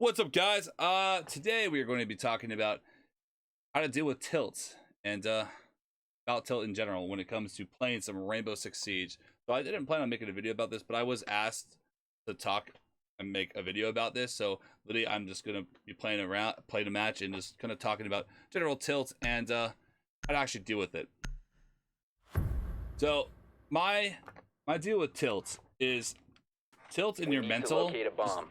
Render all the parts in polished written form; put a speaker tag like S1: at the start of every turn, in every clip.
S1: What's up, guys? Today we are going to be talking about how to deal with tilts and about tilt in general when it comes to playing some Rainbow Six Siege. So I didn't plan on making a video about this, but I was asked to talk and make a video about this. So literally, I'm just gonna be playing a match, and just kind of talking about general tilts and how to actually deal with it. So my deal with tilts is. Tilt in your mental,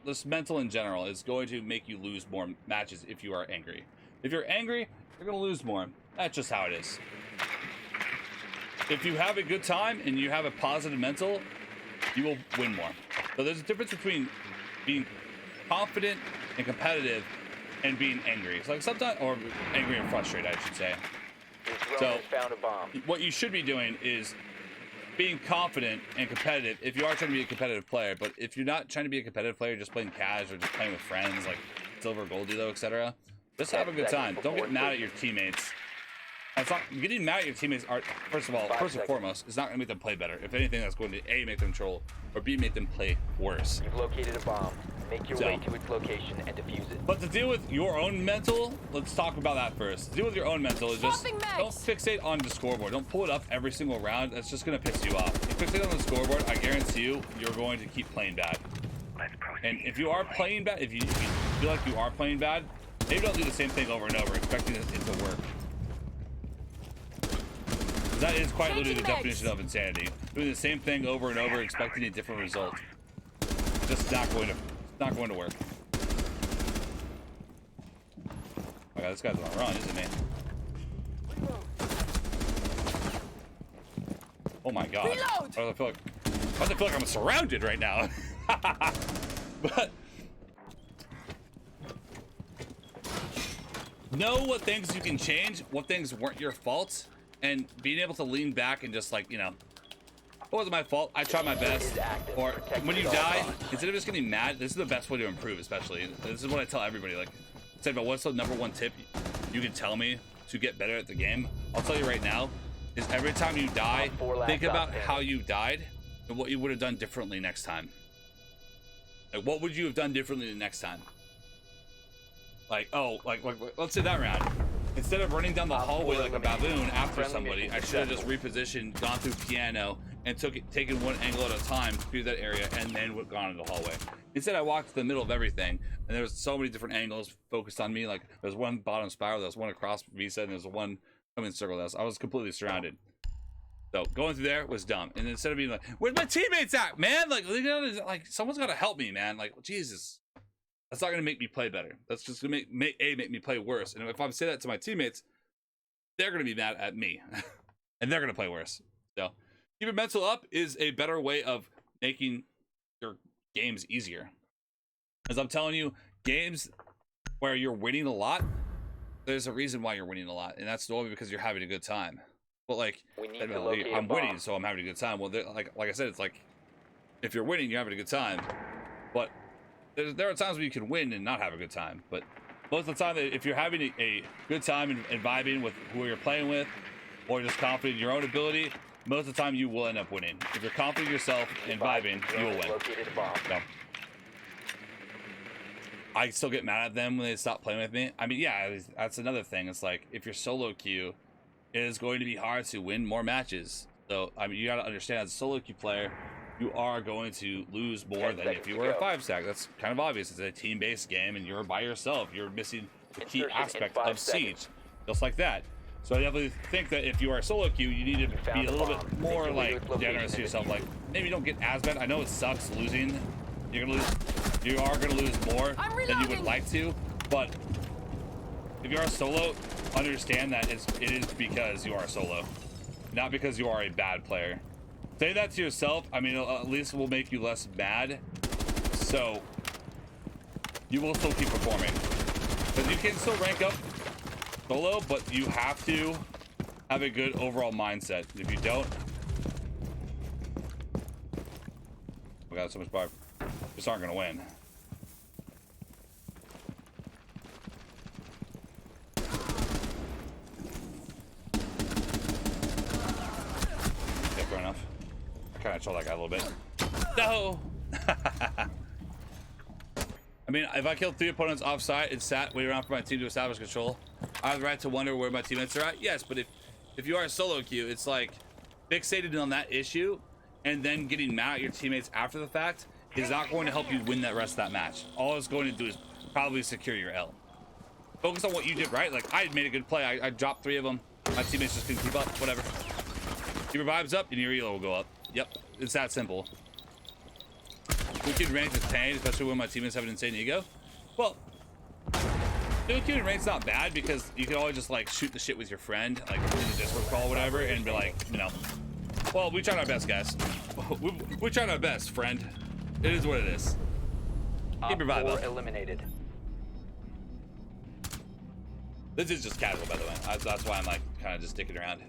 S1: just mental in general, is going to make you lose more matches if you are angry. If you're angry, you're going to lose more. That's just how it is. If you have a good time and you have a positive mental, you will win more. So there's a difference between being confident and competitive and being angry. So like sometimes, or angry and frustrated, I should say. So what you should be doing is being confident and competitive if you are trying to be a competitive player. But if you're not trying to be a competitive player, just playing cash or just playing with friends like silver, gold duo, etc., just have a good time. Don't get mad at your teammates. It's not getting mad at your teammates. First and foremost, it's not going to make them play better. If anything, that's going to A, make them troll, or B, make them play worse.
S2: You've located a bomb. Make your way to its location and defuse it.
S1: But to deal with your own mental, let's talk about that first. To deal with your own mental is just don't fixate on the scoreboard. Don't pull it up every single round. That's just going to piss you off. If you fixate on the scoreboard, I guarantee you're going to keep playing bad. And if you are playing bad, if you feel like you are playing bad, maybe don't do the same thing over and over, expecting it to work. That is quite literally the definition of insanity. Doing the same thing over and over, expecting a different result. Just not going to work. Oh god, this guy's on a run, isn't he? Oh my god. Why do I feel like I'm surrounded right now? But know what things you can change, what things weren't your fault, and being able to lean back and just like, you know, it wasn't my fault, I tried my best. Or when you die, instead of just getting mad, this is the best way to improve. Especially, this is what I tell everybody, like, say, but what's the #1 tip you can tell me to get better at the game? I'll tell you right now, is every time you die, think about how you died and what you would have done differently next time. Like, what would you have done differently the next time? Like, oh, like let's say that round, instead of running down the hallway like a baboon after somebody, I should have just repositioned, gone through piano, and taken one angle at a time through that area, and then gone into the hallway. Instead, I walked to the middle of everything, and there was so many different angles focused on me. Like, there's one bottom spiral, there's one across Visa, and there's one coming circle. I was completely surrounded. So going through there was dumb. And instead of being like, "Where's my teammates at, man?" Like someone's got to help me, man. Like, Jesus, that's not gonna make me play better. That's just gonna make me play worse. And if I say that to my teammates, they're gonna be mad at me, and they're gonna play worse. So keep your mental up is a better way of making your games easier. As I'm telling you, games where you're winning a lot, there's a reason why you're winning a lot, and that's only because you're having a good time. But like, I'm winning, so I'm having a good time. Well, like I said, it's like, if you're winning, you're having a good time. But there are times where you can win and not have a good time. But most of the time, if you're having a good time and vibing with who you're playing with, or just confident in your own ability, most of the time you will end up winning. If you're confident in yourself and vibing, you will win. So, I still get mad at them when they stop playing with me. I mean, yeah, that's another thing. It's like, if you're solo queue, it is going to be hard to win more matches. So, I mean, you got to understand, as a solo queue player, you are going to lose more than if you were a 5-stack. That's kind of obvious. It's a team-based game, and you're by yourself. You're missing the key aspect of Siege, just like that. So I definitely think that if you are a solo queue, you need to be a little bit more like generous to yourself. Like, maybe don't get as bad. I know it sucks losing. You are gonna lose more than you would like to, but if you are a solo, understand that it is because you are a solo, not because you are a bad player. Say that to yourself. I mean, at least it will make you less mad, so you will still keep performing. Because you can still rank up solo, but you have to have a good overall mindset. If you don't, we got so much bar, just aren't gonna win. Okay, fair enough. I kind of trolled that guy a little bit. No. I mean, if I kill 3 opponents offside and sat, wait around for my team to establish control, I have the right to wonder where my teammates are at. Yes, but if you are a solo queue, it's like fixated on that issue and then getting mad at your teammates after the fact is not going to help you win that rest of that match. All it's going to do is probably secure your L. Focus on what you did right. Like, I made a good play. I dropped 3 of them. My teammates just couldn't keep up. Whatever. Keep your vibes up and your elo will go up. Yep, it's that simple. We can rank is pain, especially when my teammates have an insane ego. Well, doing queuing rank's not bad because you can always just like shoot the shit with your friend, like in the Discord call or whatever, and be like, you know, well, we tried our best, guys. We tried our best, friend. It is what it is. Keep your vibe up.
S2: Eliminated.
S1: This is just casual, by the way. That's why I'm like kind of just sticking around.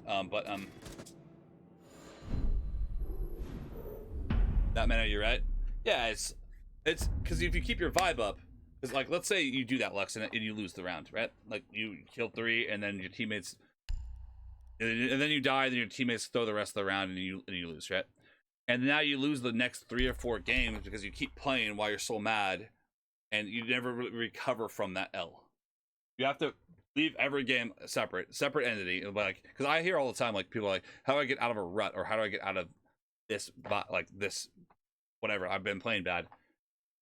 S1: That manner, you're right. Yeah, it's because if you keep your vibe up, it's like, let's say you do that, Lux, and you lose the round, right? Like you kill 3, and then your teammates, and then you die, then your teammates throw the rest of the round, and you lose, right? And now you lose the next 3 or 4 games because you keep playing while you're so mad, and you never recover from that L. You have to leave every game separate entity. Like, because I hear all the time, like people are like, how do I get out of a rut, or how do I get out of this, like this, whatever, I've been playing bad.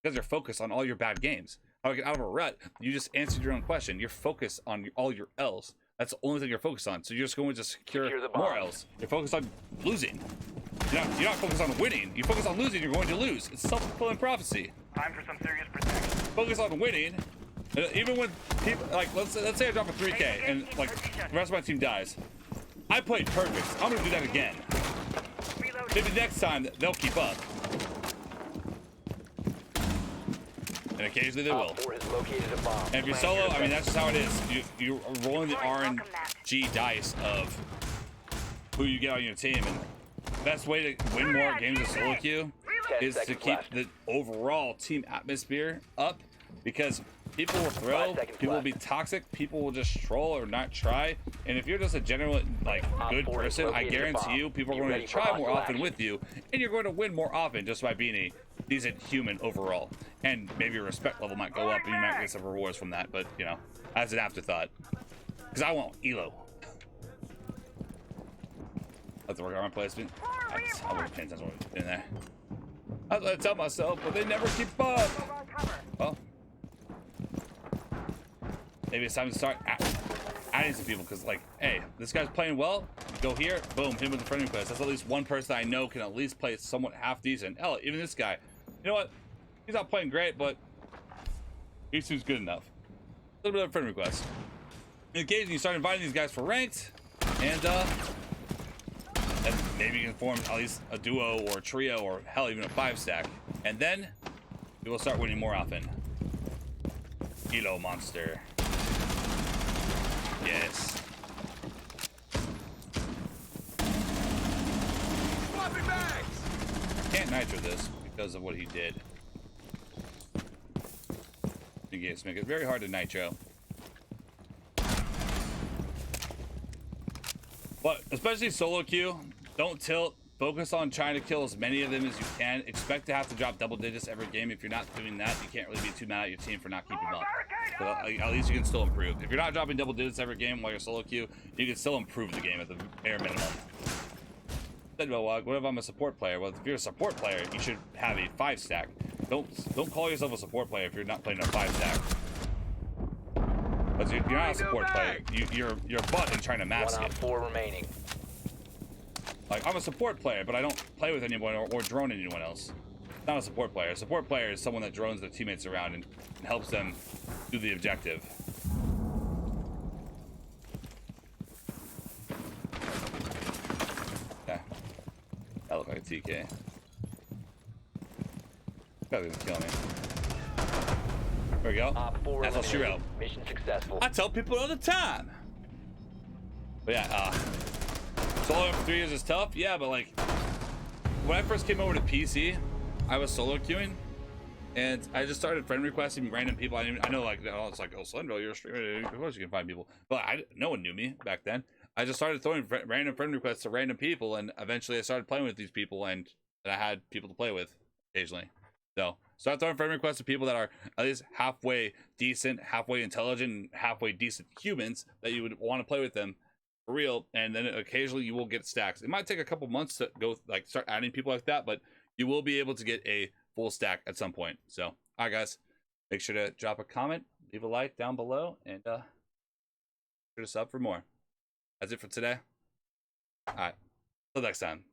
S1: Because you're focused on all your bad games. How do I get out of a rut? You just answered your own question. You're focused on all your L's. That's the only thing you're focused on. So you're just going to secure more L's. You're focused on losing. You're not focused on winning. You focus on losing, you're going to lose. It's self-fulfilling prophecy.
S3: Time for some serious protection.
S1: Focus on winning. Even when people, like, let's say I drop a 3K and like the rest of my team dies. I played perfect. I'm going to do that again. Maybe next time they'll keep up. And occasionally they will. And if you're solo, I mean, that's just how it is. You're rolling the RNG dice of who you get on your team. And the best way to win more games of solo queue is to keep the overall team atmosphere up, because people will throw, people will be toxic, people will just troll or not try. And if you're just a general, like, good person, I guarantee you people are going to try more often with you, and you're going to win more often just by being a decent human overall. And maybe your respect level might go up and you might get some rewards from that, but, you know, as an afterthought. Because I want elo. Let's work on my placement. I wasn't paying attention to what was in there. I was going to tell myself, but they never keep up. Well, maybe it's time to start adding some people, because, like, hey, this guy's playing well. Go here, boom, hit him with a friend request. That's at least one person I know can at least play somewhat half decent. Hell, even this guy. You know what? He's not playing great, but he seems good enough. A little bit of a friend request. Occasionally, you start inviting these guys for ranked, and maybe you can form at least a duo or a trio, or hell, even a 5-stack. And then you will start winning more often. Elo monster. Yes. Can't nitro this because of what he did. Negates make it very hard to nitro. But especially solo queue, don't tilt. Focus on trying to kill as many of them as you can. Expect to have to drop double digits every game. If you're not doing that, you can't really be too mad at your team for not keeping up. But at least you can still improve. If you're not dropping double digits every game while you're solo queue, you can still improve the game at the bare minimum. Well, what if I'm a support player? Well, if you're a support player, you should have a 5-stack. Don't call yourself a support player if you're not playing a 5-stack. Because you're not a support player. You're a butt and trying to mask it.
S2: 4 remaining.
S1: Like, I'm a support player, but I don't play with anyone or drone anyone else. Not a support player. A support player is someone that drones their teammates around and helps them do the objective. Yeah. That looked like a TK. Probably gonna kill me. There we go. That's all she wrote.
S2: Mission successful.
S1: I tell people all the time. But yeah, solo for 3 years is tough. Yeah, but like, when I first came over to PC, I was solo queuing, and I just started friend requesting random people. I know, like, oh, it's like, oh, SenVale, you're a streamer, of course you can find people. But no one knew me back then. I just started throwing random friend requests to random people, and eventually I started playing with these people, and I had people to play with occasionally. So start throwing friend requests to people that are at least halfway decent, halfway intelligent, and halfway decent humans that you would want to play with them for real. And then occasionally you will get stacks. It might take a couple months to go like start adding people like that, but you will be able to get a full stack at some point. So, all right, guys, make sure to drop a comment, leave a like down below, and sure to sub for more. That's it for today. All right, till next time.